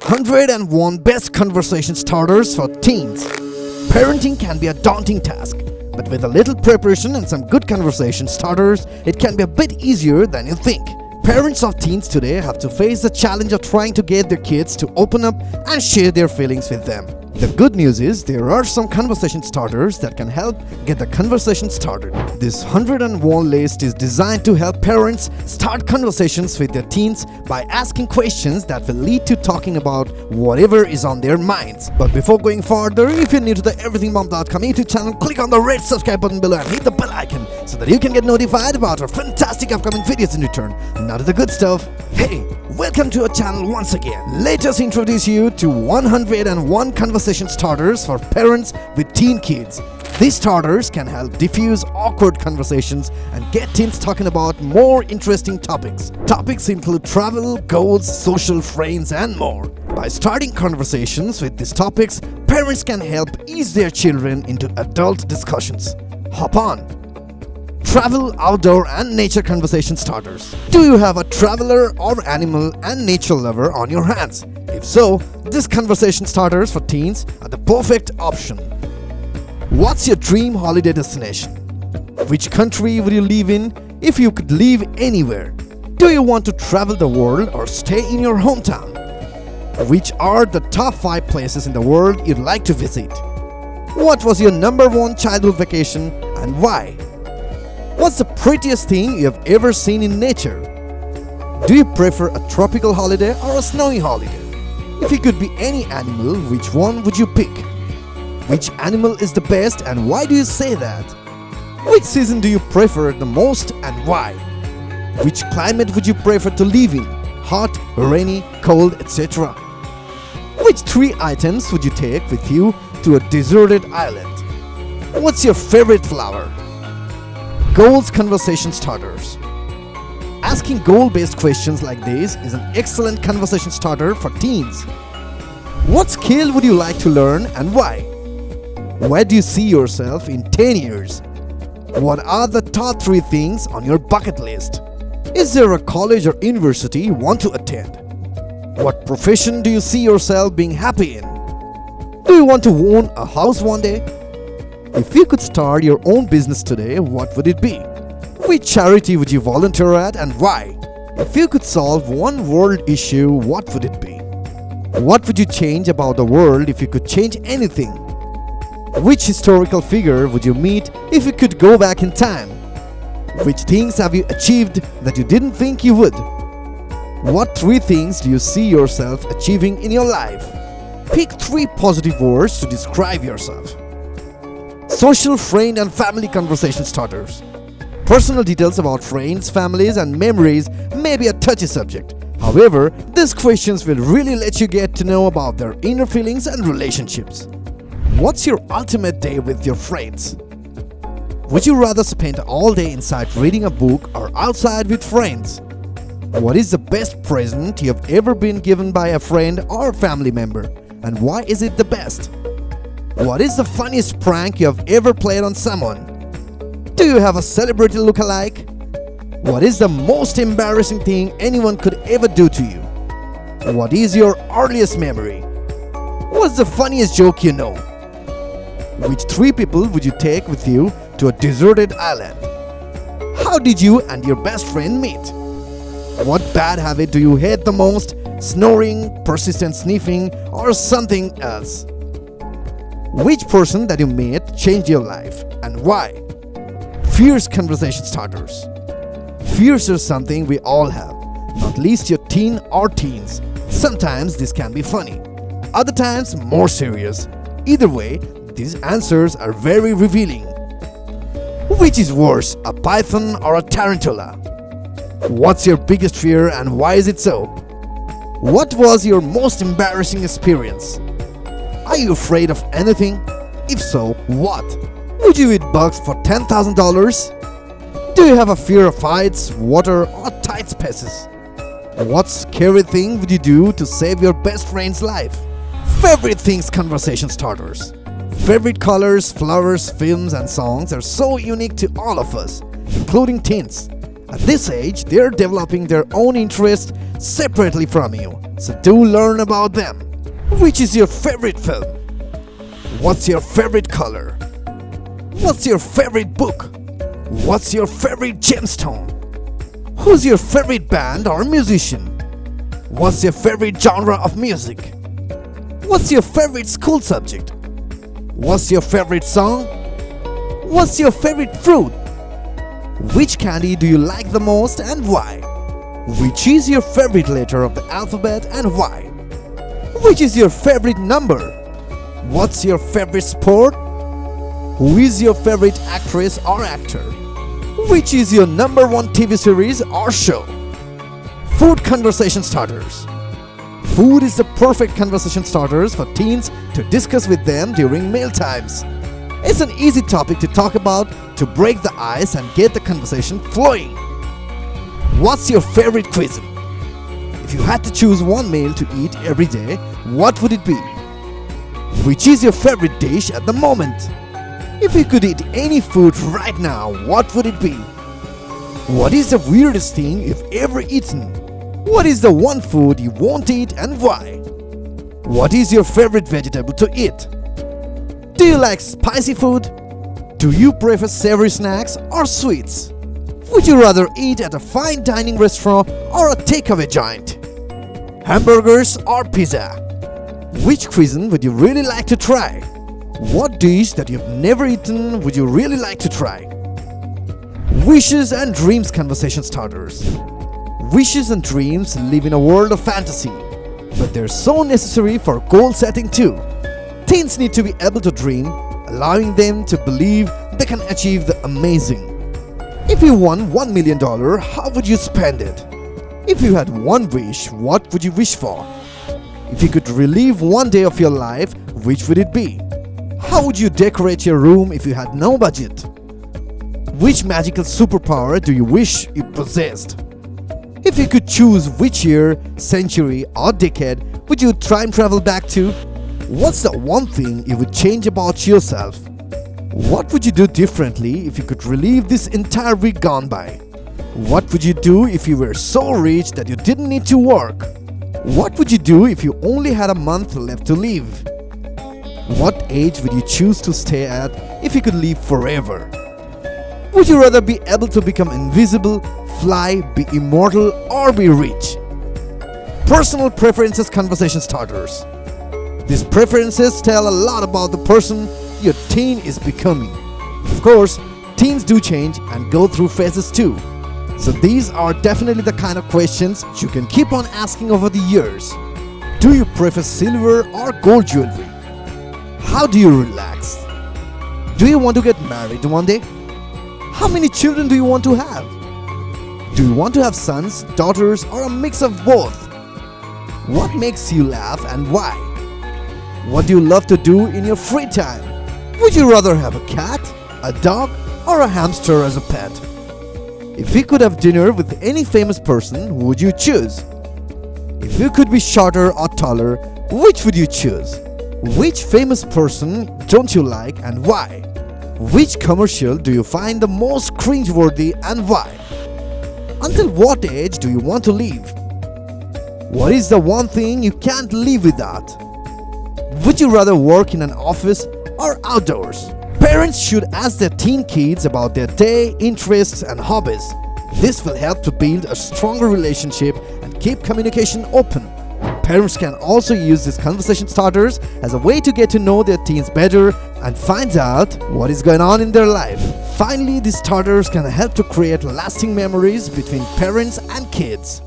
101 Best Conversation Starters for Teens. Parenting can be a daunting task, but with a little preparation and some good conversation starters, it can be a bit easier than you think. Parents of teens today have to face the challenge of trying to get their kids to open up and share their feelings with them. The good news is there are some conversation starters that can help get the conversation started. This 101 list is designed to help parents start conversations with their teens by asking questions that will lead to talking about whatever is on their minds. But before going further, if you're new to the EverythingMom.com YouTube channel, click on the red subscribe button below and hit the bell icon so that you can get notified about our fantastic upcoming videos in return. Now to the good stuff. Hey, welcome to our channel once again. Let us introduce you to 101 conversation starters for parents with teen kids. These starters can help diffuse awkward conversations and get teens talking about more interesting topics. Topics include travel, goals, social, friends, and more. By starting conversations with these topics, parents can help ease their children into adult discussions. Hop on! Travel, outdoor, and nature conversation starters. Do you have a traveler or animal and nature lover on your hands? If so, these conversation starters for teens are the perfect option. What's your dream holiday destination? Which country would you live in if you could live anywhere? Do you want to travel the world or stay in your hometown? Which are the top 5 places in the world you'd like to visit? What was your number 1 childhood vacation and why? What's the prettiest thing you have ever seen in nature? Do you prefer a tropical holiday or a snowy holiday? If you could be any animal, which one would you pick? Which animal is the best and why do you say that? Which season do you prefer the most and why? Which climate would you prefer to live in? Hot, rainy, cold, etc. Which 3 items would you take with you to a deserted island? What's your favorite flower? Goals conversation starters. Asking goal-based questions like this is an excellent conversation starter for teens. What skill would you like to learn and why? Where do you see yourself in 10 years? What are the top 3 things on your bucket list? Is there a college or university you want to attend? What profession do you see yourself being happy in? Do you want to own a house one day? If you could start your own business today, what would it be? Which charity would you volunteer at and why? If you could solve one world issue, what would it be? What would you change about the world if you could change anything? Which historical figure would you meet if you could go back in time? Which things have you achieved that you didn't think you would? What 3 things do you see yourself achieving in your life? Pick 3 positive words to describe yourself. Social, friend, and family conversation starters. Personal details about friends, families, and memories may be a touchy subject. However, these questions will really let you get to know about their inner feelings and relationships. What's your ultimate day with your friends? Would you rather spend all day inside reading a book or outside with friends? What is the best present you have ever been given by a friend or family member, and why is it the best? What is the funniest prank you have ever played on someone? Do you have a celebrity look-alike? What is the most embarrassing thing anyone could ever do to you? What is your earliest memory? What's the funniest joke you know? Which 3 people would you take with you to a deserted island? How did you and your best friend meet? What bad habit do you hate the most? Snoring, persistent sniffing, or something else? Which person that you met changed your life and why? Fierce conversation starters. Fears are something we all have, not least your teen or teens. Sometimes this can be funny, other times more serious. Either way, these answers are very revealing. Which is worse, a python or a tarantula? What's your biggest fear and why is it so? What was your most embarrassing experience? Are you afraid of anything? If so, what? Would you eat bugs for $10,000? Do you have a fear of heights, water, or tight spaces? What scary thing would you do to save your best friend's life? Favorite things conversation starters. Favorite colors, flowers, films, and songs are so unique to all of us, including teens. At this age, they're developing their own interests separately from you, so do learn about them. Which is your favorite film? What's your favorite color? What's your favorite book? What's your favorite gemstone? Who's your favorite band or musician? What's your favorite genre of music? What's your favorite school subject? What's your favorite song? What's your favorite fruit? Which candy do you like the most and why? Which is your favorite letter of the alphabet and why? Which is your favorite number? What's your favorite sport? Who is your favorite actress or actor? Which is your number one TV series or show? Food conversation starters. Food is the perfect conversation starters for teens to discuss with them during meal times. It's an easy topic to talk about to break the ice and get the conversation flowing. What's your favorite cuisine? If you had to choose one meal to eat every day, what would it be? Which is your favorite dish at the moment? If you could eat any food right now, what would it be? What is the weirdest thing you've ever eaten? What is the one food you won't eat and why? What is your favorite vegetable to eat? Do you like spicy food? Do you prefer savory snacks or sweets? Would you rather eat at a fine dining restaurant or a takeaway joint? Hamburgers or pizza? Which cuisine would you really like to try? What dish that you've never eaten would you really like to try? Wishes and dreams conversation starters. Wishes and dreams live in a world of fantasy, but they're so necessary for goal setting too. Teens need to be able to dream, allowing them to believe they can achieve the amazing. If you won $1 million, how would you spend it? If you had one wish, what would you wish for? If you could relive one day of your life, which would it be? How would you decorate your room if you had no budget? Which magical superpower do you wish you possessed? If you could choose which year, century or decade would you time travel back to? What's the one thing you would change about yourself? What would you do differently if you could relive this entire week gone by? What would you do if you were so rich that you didn't need to work? What would you do if you only had a month left to live? What age would you choose to stay at if you could live forever? Would you rather be able to become invisible, fly, be immortal, or be rich? Personal preferences conversation starters. These preferences tell a lot about the person your teen is becoming. Of course, teens do change and go through phases too. So these are definitely the kind of questions you can keep on asking over the years. Do you prefer silver or gold jewelry? How do you relax? Do you want to get married one day? How many children do you want to have? Do you want to have sons, daughters, or a mix of both? What makes you laugh and why? What do you love to do in your free time? Would you rather have a cat, a dog, or a hamster as a pet? If you could have dinner with any famous person, who would you choose? If you could be shorter or taller, which would you choose? Which famous person don't you like and why? Which commercial do you find the most cringeworthy and why? Until what age do you want to live? What is the one thing you can't live without? Would you rather work in an office or outdoors? Parents should ask their teen kids about their day, interests, and hobbies. This will help to build a stronger relationship and keep communication open. Parents can also use these conversation starters as a way to get to know their teens better and find out what is going on in their life. Finally, these starters can help to create lasting memories between parents and kids.